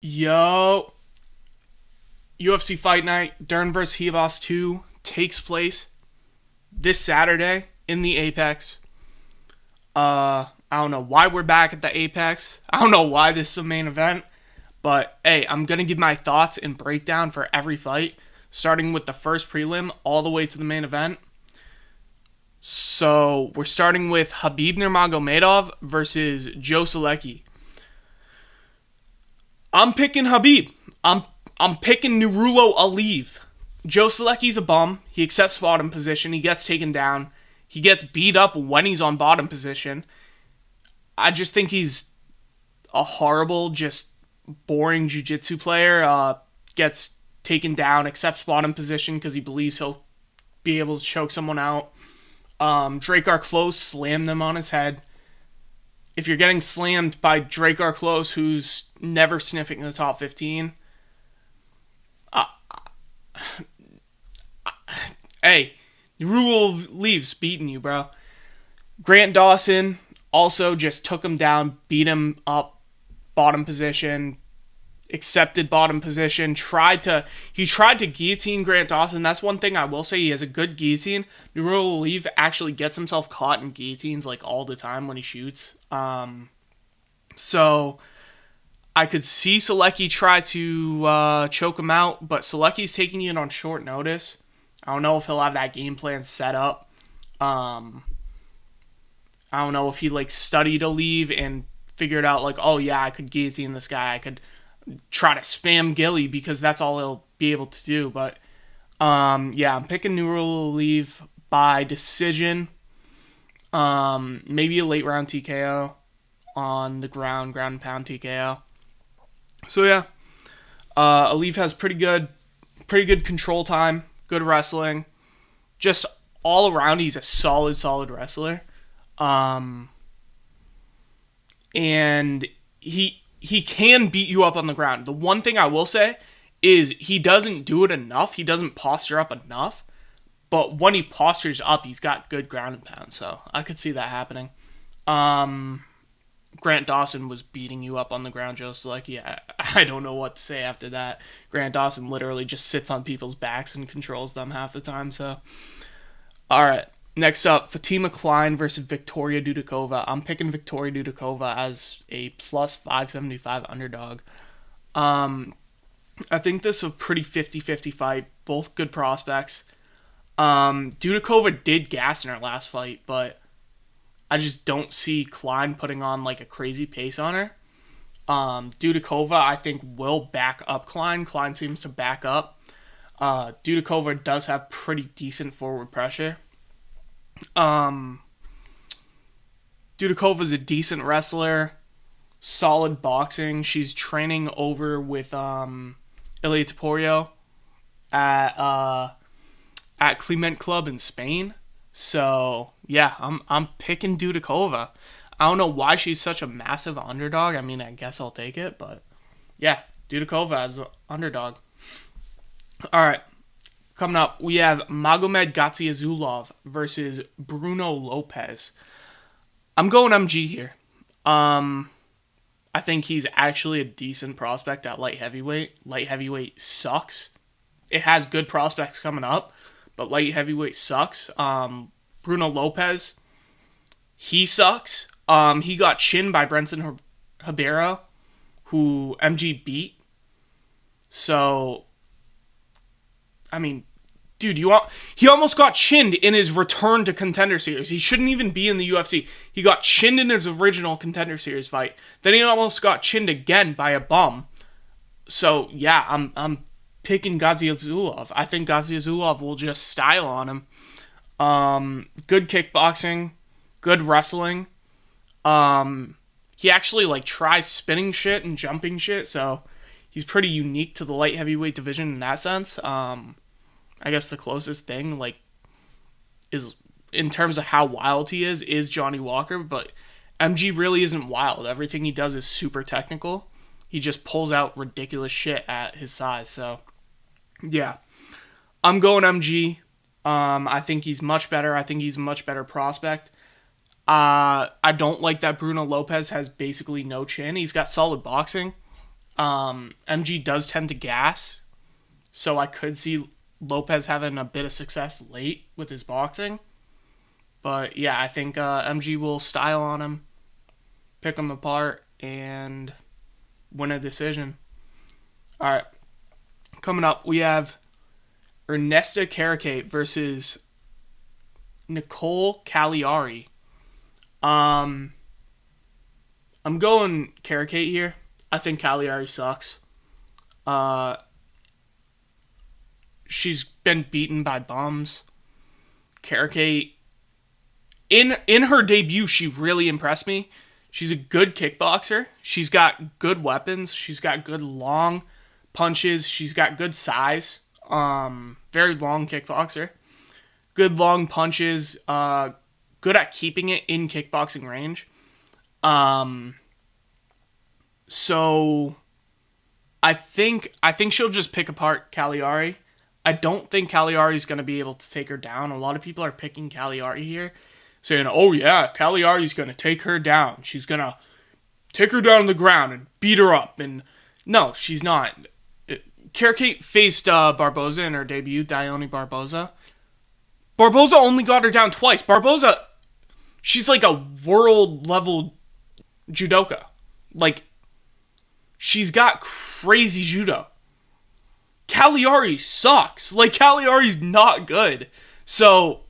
Yo, UFC Fight Night, Dern vs. Ribas 2 takes place this Saturday in the Apex. I don't know why we're back at the Apex. I don't know why this is a main event. But, hey, I'm going to give my thoughts and breakdown for every fight, starting with the first prelim all the way to the main event. So, we're starting with Khabib Nurmagomedov versus Joe Solecki. I'm picking Khabib. I'm picking Nurullo Aliev. Joe Solecki's a bum. He accepts bottom position. He gets taken down. He gets beat up when he's on bottom position. I just think he's a horrible, just boring jiu-jitsu player. Gets taken down, accepts bottom position because he believes he'll be able to choke someone out. Drakkar Klose slammed them on his head. If you're getting slammed by Drakkar Klose, who's never sniffing the top 15, hey, the rule leaves beating you, bro. Grant Dawson also just took him down, beat him up, bottom position, accepted bottom position, tried to guillotine Grant Dawson. That's one thing I will say, he has a good guillotine. Nurullo Aliev actually gets himself caught in guillotines like all the time when he shoots. So I could see Solecki try to choke him out, but Solecki's taking it on short notice. I don't know if he'll have that game plan set up. I don't know if he studied Aliev and figured out oh yeah, I could guillotine this guy. I could try to spam Gilly because that's all he'll be able to do. But yeah, I'm picking Nurullo Aliev by decision. Maybe a late round TKO on the ground and pound TKO. So yeah, Aliev has pretty good control time, good wrestling, just all around he's a solid wrestler. And he can beat you up on the ground. The one thing I will say is he doesn't do it enough. He doesn't posture up enough. But when he postures up, he's got good ground and pound. So I could see that happening. Grant Dawson was beating you up on the ground, Joe Solecki. I don't know what to say after that. Grant Dawson literally just sits on people's backs and controls them half the time. So, all right. Next up, Fatima Kline versus Victoria Dudakova. I'm picking Victoria Dudakova as a plus 575 underdog. I think this is a pretty 50-50 fight. Both good prospects. Dudakova did gas in her last fight, but I just don't see Kline putting on a crazy pace on her. Dudakova, I think, will back up Kline. Kline seems to back up. Dudakova does have pretty decent forward pressure. Dudakova's a decent wrestler, solid boxing. She's training over with Ilia Topuria at Clement Club in Spain. So yeah, I'm picking Dudakova. I don't know why she's such a massive underdog. I mean, I guess I'll take it, but yeah, Dudakova as an underdog. All right. Coming up, we have Magomed Gadzhiyasulov versus Bruno Lopes. I'm going MG here. I think he's actually a decent prospect at light heavyweight. Light heavyweight sucks. It has good prospects coming up, but light heavyweight sucks. Bruno Lopes, he sucks. He got chinned by Brenson Ribeiro, who MG beat. So, I mean, dude, he almost got chinned in his return to Contender Series. He shouldn't even be in the UFC. He got chinned in his original Contender Series fight. Then he almost got chinned again by a bum. So, yeah, I'm picking Gadzhiyasulov. I think Gadzhiyasulov will just style on him. Good kickboxing, good wrestling. He actually tries spinning shit and jumping shit, so he's pretty unique to the light heavyweight division in that sense. I guess the closest thing, is in terms of how wild he is Johnny Walker, but MG really isn't wild. Everything he does is super technical. He just pulls out ridiculous shit at his size, so yeah. I'm going MG. I think he's much better. I think he's a much better prospect. I don't like that Bruno Lopes has basically no chin. He's got solid boxing. MG does tend to gas, so I could see Lopes having a bit of success late with his boxing. But yeah, I think MG will style on him, pick him apart, and win a decision. All right, coming up, we have Ernesta Kareckaite versus Nicolle Caliari. I'm going Kareckaite here. I think Caliari sucks. She's been beaten by bums. Kareckaite, in her debut, she really impressed me. She's a good kickboxer. She's got good weapons. She's got good long punches. She's got good size. Very long kickboxer. Good long punches. Good at keeping it in kickboxing range. So I think she'll just pick apart Caliari. I don't think Caliari's going to be able to take her down. A lot of people are picking Caliari here, saying, oh yeah, Caliari's going to take her down. She's going to take her down on the ground and beat her up. And no, she's not. Kareckaite faced Barboza in her debut, Dione Barboza. Barboza only got her down twice. Barboza, she's like a world-level judoka. Like, she's got crazy judo. Caliari sucks. Like, Caliari's not good. So,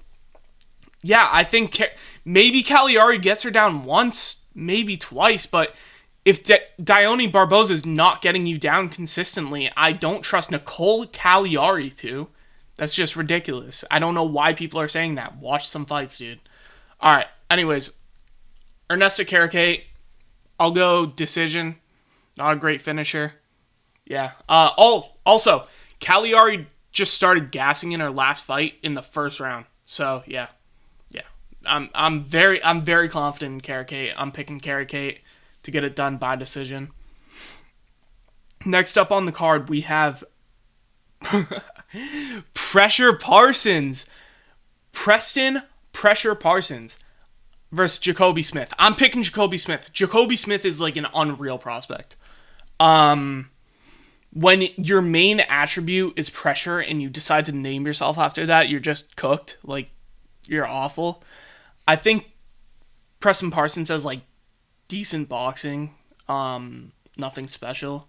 yeah, I think maybe Caliari gets her down once, maybe twice, but if Dione Barboza is not getting you down consistently, I don't trust Nicolle Caliari to. That's just ridiculous. I don't know why people are saying that. Watch some fights, dude. All right, anyways, Ernesta Kareckaite, I'll go decision. Not a great finisher. Yeah. Also, Caliari just started gassing in her last fight in the first round. So yeah. I'm very confident in Kareckaite. I'm picking Kareckaite to get it done by decision. Next up on the card, we have Pressure Parsons. Preston Pressure Parsons versus Jacobe Smith. I'm picking Jacobe Smith. Jacobe Smith is like an unreal prospect. When your main attribute is pressure and you decide to name yourself after that, you're just cooked. Like, you're awful. I think Preston Parsons has, like, decent boxing. Nothing special.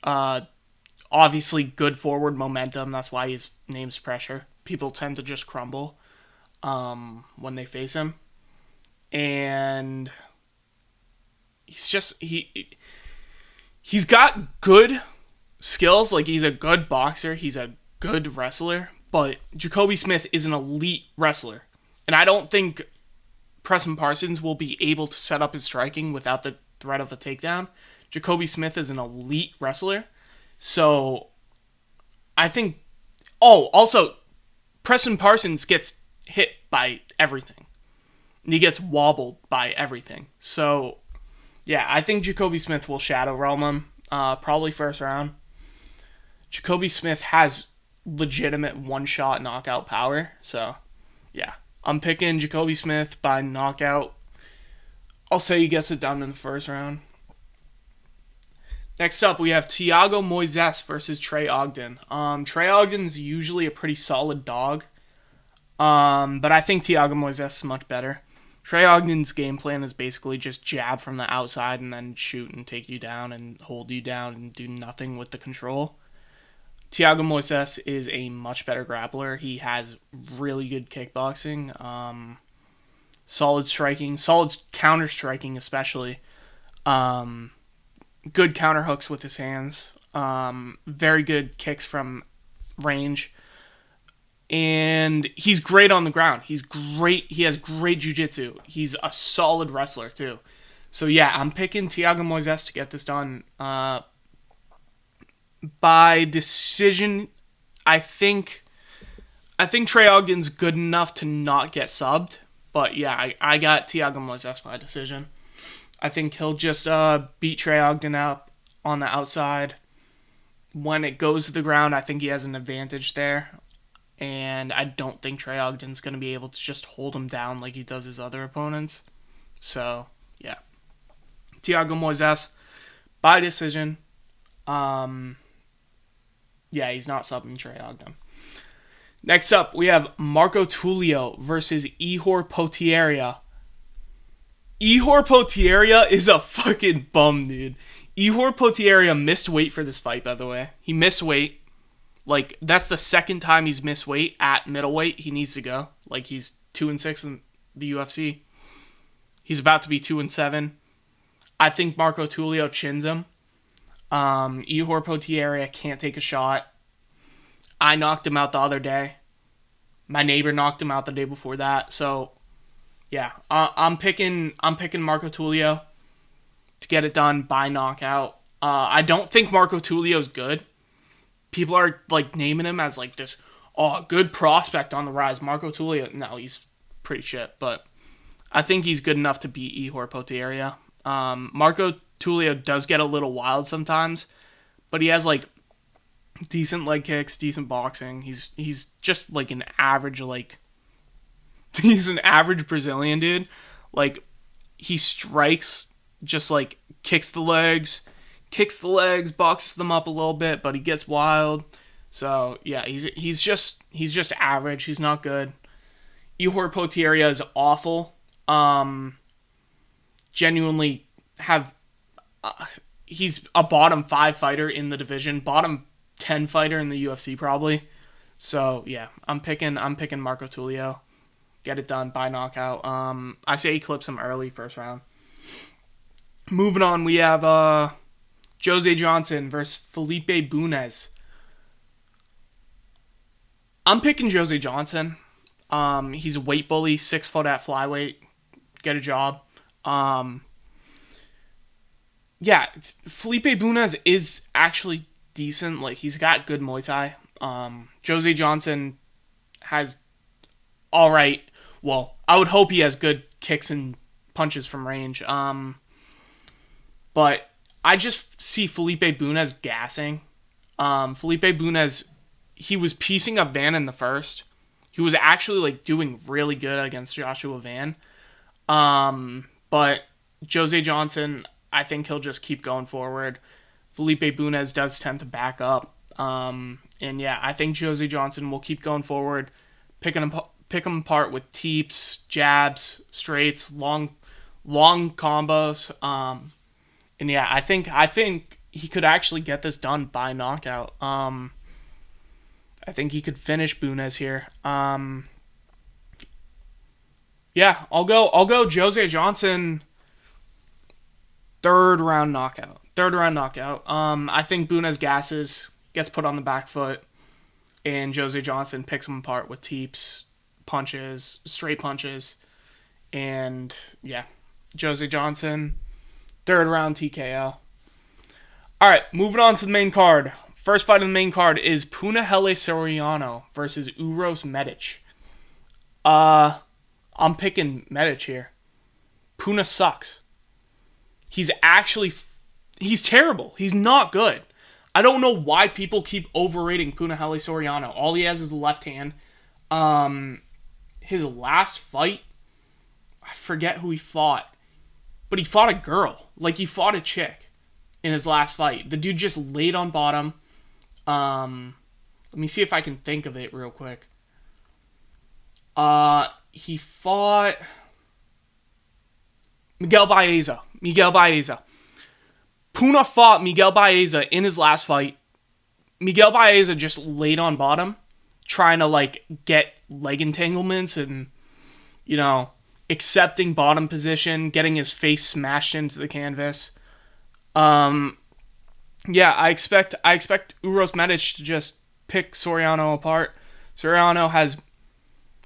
Obviously, good forward momentum. That's why his name's Pressure. People tend to just crumble when they face him. And he's got good skills. Like, he's a good boxer. He's a good wrestler. But Jacobe Smith is an elite wrestler. And I don't think Preston Parsons will be able to set up his striking without the threat of a takedown. Jacobe Smith is an elite wrestler. So, I think... Oh, also, Preston Parsons gets hit by everything. And he gets wobbled by everything. So, yeah, I think Jacobe Smith will shadow realm him. Probably first round. Jacobe Smith has legitimate one-shot knockout power. So, yeah. I'm picking Jacobe Smith by knockout. I'll say he gets it done in the first round. Next up, we have Thiago Moises versus Trey Ogden. Trey Ogden's usually a pretty solid dog. But I think Thiago Moises is much better. Trey Ogden's game plan is basically just jab from the outside and then shoot and take you down and hold you down and do nothing with the control. Thiago Moises is a much better grappler. He has really good kickboxing, solid striking, solid counter striking especially, good counter hooks with his hands, very good kicks from range, and he's great on the ground. He's great. He has great jiu-jitsu. He's a solid wrestler too. So yeah, I'm picking Thiago Moises to get this done. By decision, I think Trey Ogden's good enough to not get subbed. But yeah, I got Thiago Moises by decision. I think he'll just beat Trey Ogden up on the outside. When it goes to the ground, I think he has an advantage there. And I don't think Trey Ogden's going to be able to just hold him down like he does his other opponents. So, yeah. Thiago Moises by decision. Yeah, he's not subbing Trey Ogden. Next up, we have Marco Tulio versus Ihor Potieria. Ihor Potieria is a fucking bum, dude. Ihor Potieria missed weight for this fight, by the way. He missed weight. Like, that's the second time he's missed weight at middleweight. He needs to go. Like, he's 2-6 in the UFC. He's about to be 2-7. I think Marco Tulio chins him. Ihor Potieria can't take a shot. I knocked him out the other day. My neighbor knocked him out the day before that. So, yeah, I'm picking Marco Tulio to get it done by knockout. I don't think Marco Tulio's good. People are like naming him as like this good prospect on the rise. Marco Tulio, no, he's pretty shit, but I think he's good enough to beat Ihor Potieria. Marco Tulio does get a little wild sometimes, but he has like decent leg kicks, decent boxing. He's just like an average he's an average Brazilian dude. Like, he strikes, just like kicks the legs, boxes them up a little bit, but he gets wild. So yeah, he's just average. He's not good. Ihor Potieria is awful. Genuinely he's a bottom 5 fighter in the division, bottom 10 fighter in the UFC probably. So yeah, I'm picking Marco Tulio. Get it done by knockout. I say he clips him early, first round. Moving on, we have Jose Johnson versus Felipe Bunes. I'm picking Jose Johnson. He's a weight bully, 6 foot at flyweight. Get a job. Yeah, Felipe Bunes is actually decent. Like, he's got good Muay Thai. Jose Johnson has alright. Well, I would hope he has good kicks and punches from range. But I just see Felipe Bunes gassing. Felipe Bunes, he was piecing up Van in the first. He was actually like doing really good against Joshua Van. But Jose Johnson, I think he'll just keep going forward. Felipe Bunes does tend to back up. And yeah, I think Jose Johnson will keep going forward, pick him apart with teeps, jabs, straights, long combos. And yeah, I think he could actually get this done by knockout. I think he could finish Bunes here. Yeah, I'll go Jose Johnson. Third round knockout. I think Bunes gasses, gets put on the back foot, and Jose Johnson picks him apart with teeps, punches, straight punches, and yeah, Jose Johnson, third round TKO. All right, moving on to the main card. First fight on the main card is Punahele Soriano versus Uros Medic. I'm picking Medic here. Puna sucks. He's terrible. He's not good. I don't know why people keep overrating Punahele Soriano. All he has is the left hand. His last fight, I forget who he fought, but he fought a girl. Like, he fought a chick in his last fight. The dude just laid on bottom. Let me see if I can think of it real quick. He fought Miguel Baeza. Puna fought Miguel Baeza in his last fight. Miguel Baeza just laid on bottom, trying to like get leg entanglements and, you know, accepting bottom position, getting his face smashed into the canvas. Yeah, I expect Uros Medic to just pick Soriano apart. Soriano has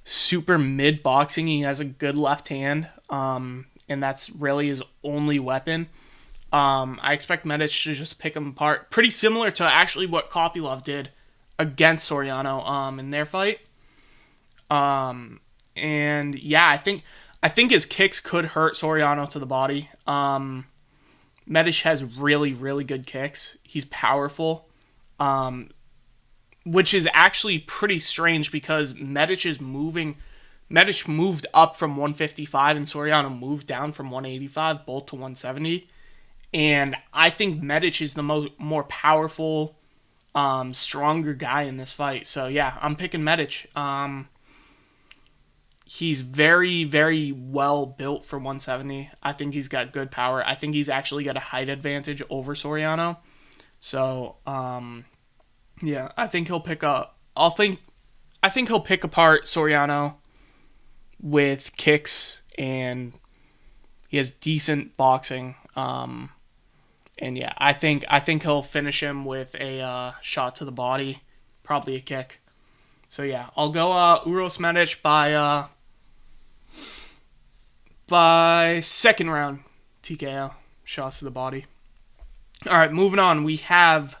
super mid boxing. He has a good left hand, and that's really his only weapon. I expect Medic to just pick him apart. Pretty similar to actually what Kopylov did against Soriano in their fight. And yeah, I think his kicks could hurt Soriano to the body. Medic has really, really good kicks. He's powerful, which is actually pretty strange because Medic moved up from 155 and Soriano moved down from 185, both to 170. And I think Medic is the more powerful, stronger guy in this fight. So yeah, I'm picking Medic. He's very, very well built for 170. I think he's got good power. I think he's actually got a height advantage over Soriano. So, yeah, I think he'll pick up. I think he'll pick apart Soriano with kicks, and he has decent boxing. And yeah, I think he'll finish him with a shot to the body, probably a kick. So yeah, I'll go Uros Medic by second round TKO, shots to the body. All right, moving on. We have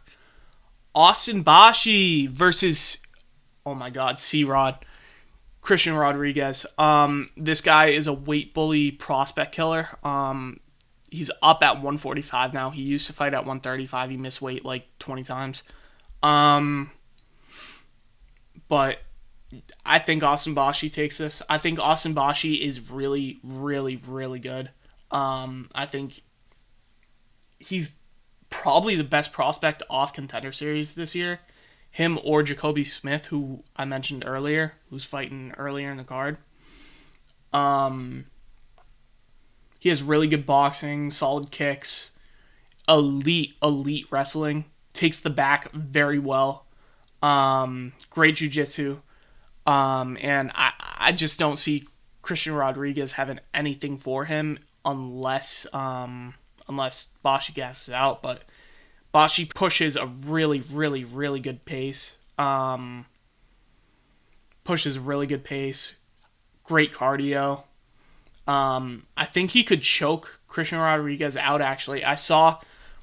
Austin Bashi versus, oh my God, C-Rod, Christian Rodriguez. This guy is a weight bully prospect killer. He's up at 145 now. He used to fight at 135. He missed weight like 20 times. But I think Austin Bashi takes this. I think Austin Bashi is really, really, really good. I think he's probably the best prospect off Contender Series this year. Him or Jacobe Smith, who I mentioned earlier, who's fighting earlier in the card. He has really good boxing, solid kicks, elite wrestling, takes the back very well, great jiu-jitsu, and I just don't see Christian Rodriguez having anything for him unless Bashi gasses out. But Bashi pushes a really, really, really good pace. Great cardio. I think he could choke Christian Rodriguez out, actually. I saw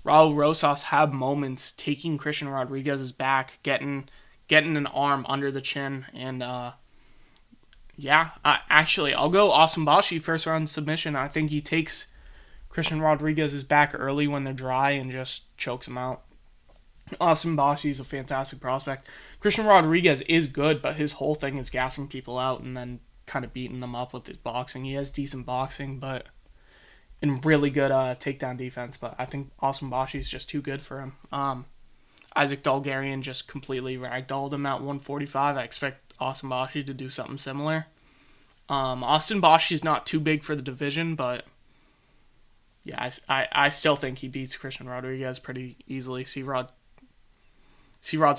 Raul Rosas have moments taking Christian Rodriguez's back, getting an arm under the chin, and I'll go Austin Bashi first round submission. I think he takes Christian Rodriguez's back early when they're dry and just chokes him out. Austin Bashi is a fantastic prospect. Christian Rodriguez is good, but his whole thing is gassing people out and then kind of beating them up with his boxing. He has decent boxing, but and really good takedown defense. But I think Austin Bashi is just too good for him. Isaac Dalgarian just completely ragdolled him at 145. I expect Austin Bashi to do something similar. Austin Bashi's not too big for the division, but yeah, I still think he beats Christian Rodriguez pretty easily. C-Rod's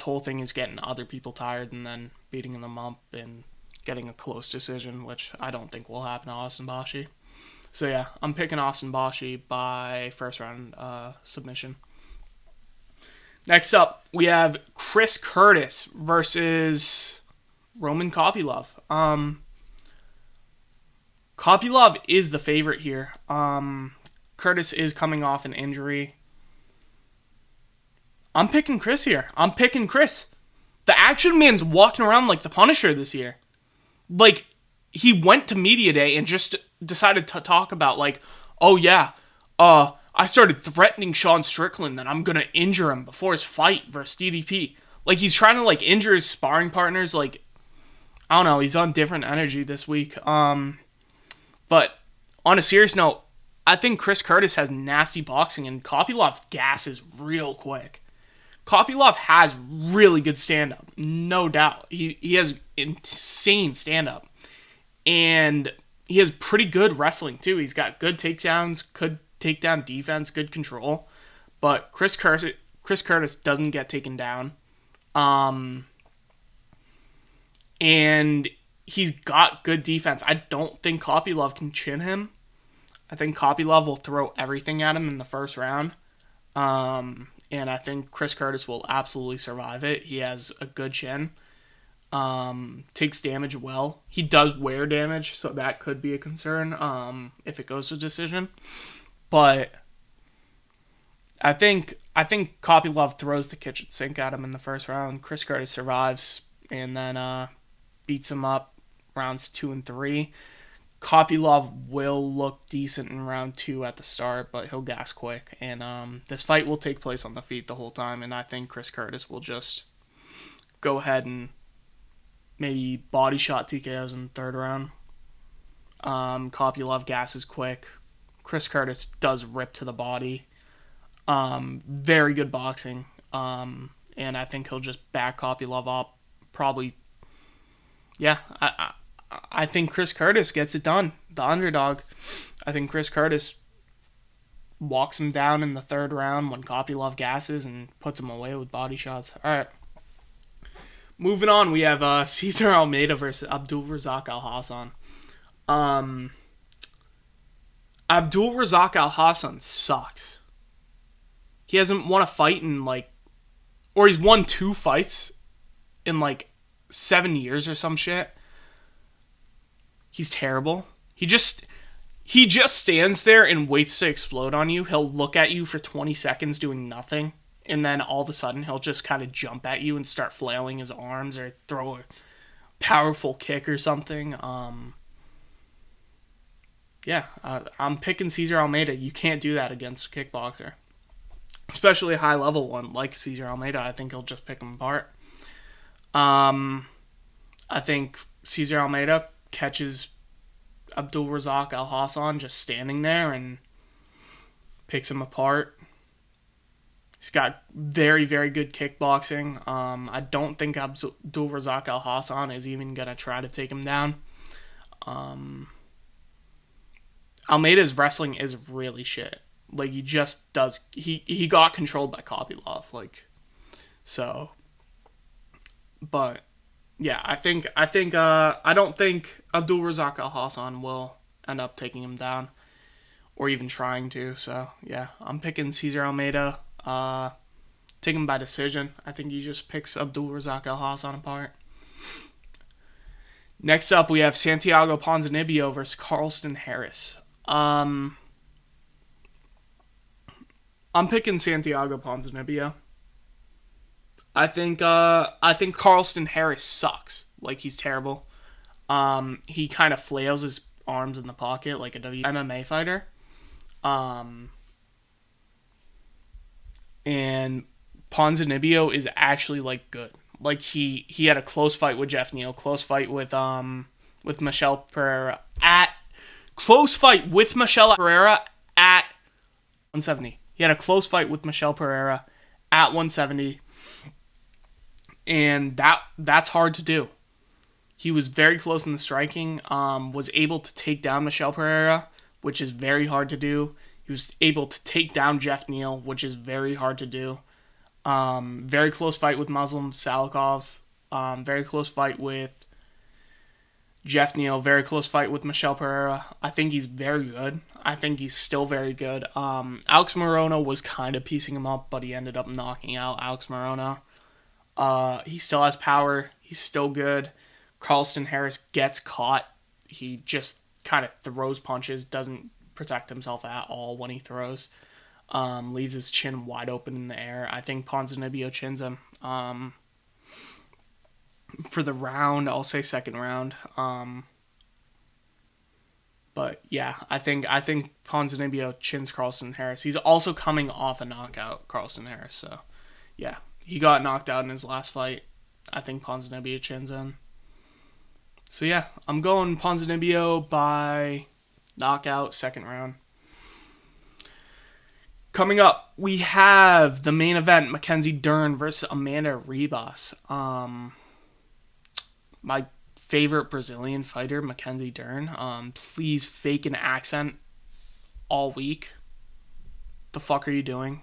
whole thing is getting other people tired and then beating them up and getting a close decision, which I don't think will happen to Austin Bashi. So yeah, I'm picking Austin Bashi by first round submission. Next up, we have Chris Curtis versus Roman Kopylov. Kopylov is the favorite here. Curtis is coming off an injury. I'm picking Chris here. I'm picking Chris. The Action Man's walking around like the Punisher this year. Like, he went to media day and just decided to talk about, like, oh yeah, I started threatening Sean Strickland that I'm gonna injure him before his fight versus DDP. Like, he's trying to, like, injure his sparring partners. Like, I don't know, he's on different energy this week. But on a serious note, I think Chris Curtis has nasty boxing, and Kopylov gasses real quick. Kopylov has really good stand-up, no doubt. He has insane stand-up. And he has pretty good wrestling, too. He's got good takedowns, good takedown defense, good control. But Chris Curtis doesn't get taken down. And he's got good defense. I don't think Kopylov can chin him. I think Kopylov will throw everything at him in the first round. And I think Chris Curtis will absolutely survive it. He has a good chin. Takes damage well. He does wear damage, so that could be a concern if it goes to decision. But I think Kopylov throws the kitchen sink at him in the first round. Chris Curtis survives and then beats him up rounds 2 and 3. Kopylov will look decent in round 2 at the start, but he'll gas quick. And this fight will take place on the feet the whole time, and I think Chris Curtis will just go ahead and maybe body shot TKOs in the third round. Kopylov gasses quick. Chris Curtis does rip to the body. Very good boxing. And I think he'll just back Kopylov up. Probably, yeah. I think Chris Curtis gets it done. The underdog. I think Chris Curtis walks him down in the third round when Kopylov gasses and puts him away with body shots. All right. Moving on, we have Cesar Almeida versus Abdulrazak Alhassan. Abdulrazak Alhassan sucks. He hasn't won a fight in or he's won 2 fights in 7 years or some shit. He's terrible. He just stands there and waits to explode on you. He'll look at you for 20 seconds doing nothing, and then all of a sudden he'll just kind of jump at you and start flailing his arms or throw a powerful kick or something. I'm picking Cesar Almeida. You can't do that against a kickboxer, especially a high-level one like Cesar Almeida. I think he'll just pick him apart. I think Cesar Almeida catches Abdulrazak Alhassan just standing there and picks him apart. He's got very, very good kickboxing. I don't think Abdulrazak Alhassan is even going to try to take him down. Almeida's wrestling is really shit. He just does... He got controlled by Kopylov. So... But... Yeah, I don't think Abdulrazak Alhassan will end up taking him down. Or even trying to. So, yeah. I'm picking Cesar Almeida. Take him by decision. I think he just picks Abdulrazak Alhassan apart. Next up, we have Santiago Ponzinibbio versus Carlston Harris. I'm picking Santiago Ponzinibbio. I think Carlston Harris sucks. He's terrible. He kind of flails his arms in the pocket like a MMA fighter. And Ponzinibbio is actually good. He had a close fight with Jeff Neal, close fight with Michelle Pereira close fight with Michelle Pereira at 170. He had a close fight with Michelle Pereira at 170. And that's hard to do. He was very close in the striking, was able to take down Michelle Pereira, which is very hard to do. He was able to take down Jeff Neal, which is very hard to do. Very close fight with Muslim Salikov. Very close fight with Jeff Neal. Very close fight with Michelle Pereira. I think he's very good. I think he's still very good. Alex Morono was kind of piecing him up, but he ended up knocking out Alex Morono. He still has power. He's still good. Carlston Harris gets caught. He just kind of throws punches, doesn't protect himself at all when he throws. Leaves his chin wide open in the air. I think Ponzinibbio chins him. For the round, I'll say second round. But yeah, I think Ponzinibbio chins Carlston Harris. He's also coming off a knockout, Carlston Harris. So yeah, he got knocked out in his last fight. I think Ponzinibbio chins him. So yeah, I'm going Ponzinibbio by knockout, second round. Coming up, we have the main event, Mackenzie Dern versus Amanda Ribas. My favorite Brazilian fighter, Mackenzie Dern. Please fake an accent all week. The fuck are you doing?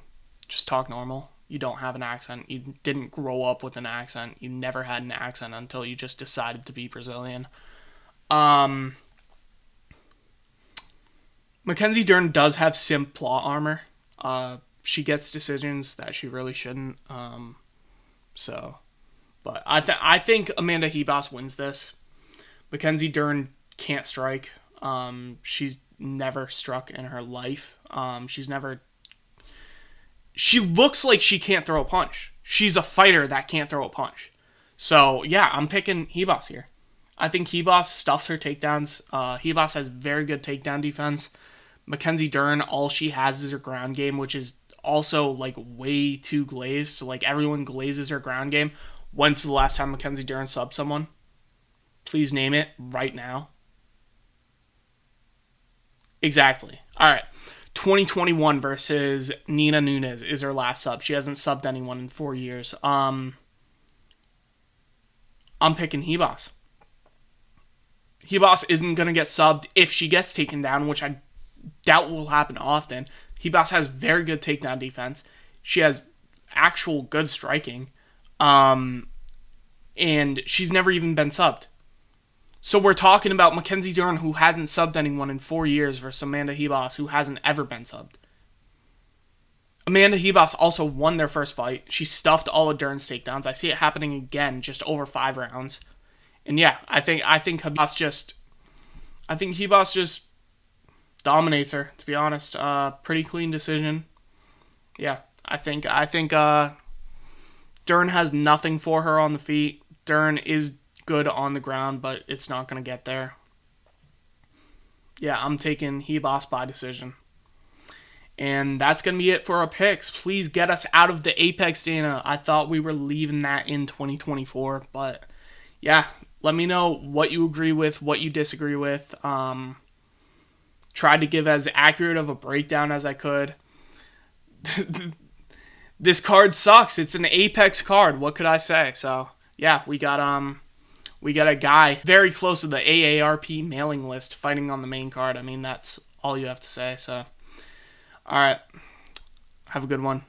Just talk normal. You don't have an accent. You didn't grow up with an accent. You never had an accent until you just decided to be Brazilian. Mackenzie Dern does have simp plot armor. She gets decisions that she really shouldn't. But I think Amanda Ribas wins this. Mackenzie Dern can't strike. She's never struck in her life. She looks like she can't throw a punch. She's a fighter that can't throw a punch. So, yeah, I'm picking Ribas here. I think Ribas stuffs her takedowns. Ribas has very good takedown defense. Mackenzie Dern, all she has is her ground game, which is also, way too glazed. So, everyone glazes her ground game. When's the last time Mackenzie Dern subbed someone? Please name it right now. Exactly. All right. 2021 versus Nina Nunes is her last sub. She hasn't subbed anyone in 4 years. I'm picking Ribas. Ribas isn't going to get subbed if she gets taken down, which I doubt will happen often. Ribas has very good takedown defense. She has actual good striking. And she's never even been subbed. So we're talking about Mackenzie Dern, who hasn't subbed anyone in 4 years, versus Amanda Ribas, who hasn't ever been subbed. Amanda Ribas also won their first fight. She stuffed all of Dern's takedowns. I see it happening again, just over 5 rounds. And yeah, I think Ribas just dominates her, to be honest. Pretty clean decision. Yeah, I think Dern has nothing for her on the feet. Dern is good on the ground, but it's not going to get there. Yeah, I'm taking Ribas by decision. And that's going to be it for our picks. Please get us out of the Apex Dana. I thought we were leaving that in 2024, but yeah, let me know what you agree with, what you disagree with. Tried to give as accurate of a breakdown as I could. This card sucks. It's an Apex card. What could I say? So yeah, we got a guy very close to the AARP mailing list fighting on the main card. I mean, that's all you have to say. So, all right, have a good one.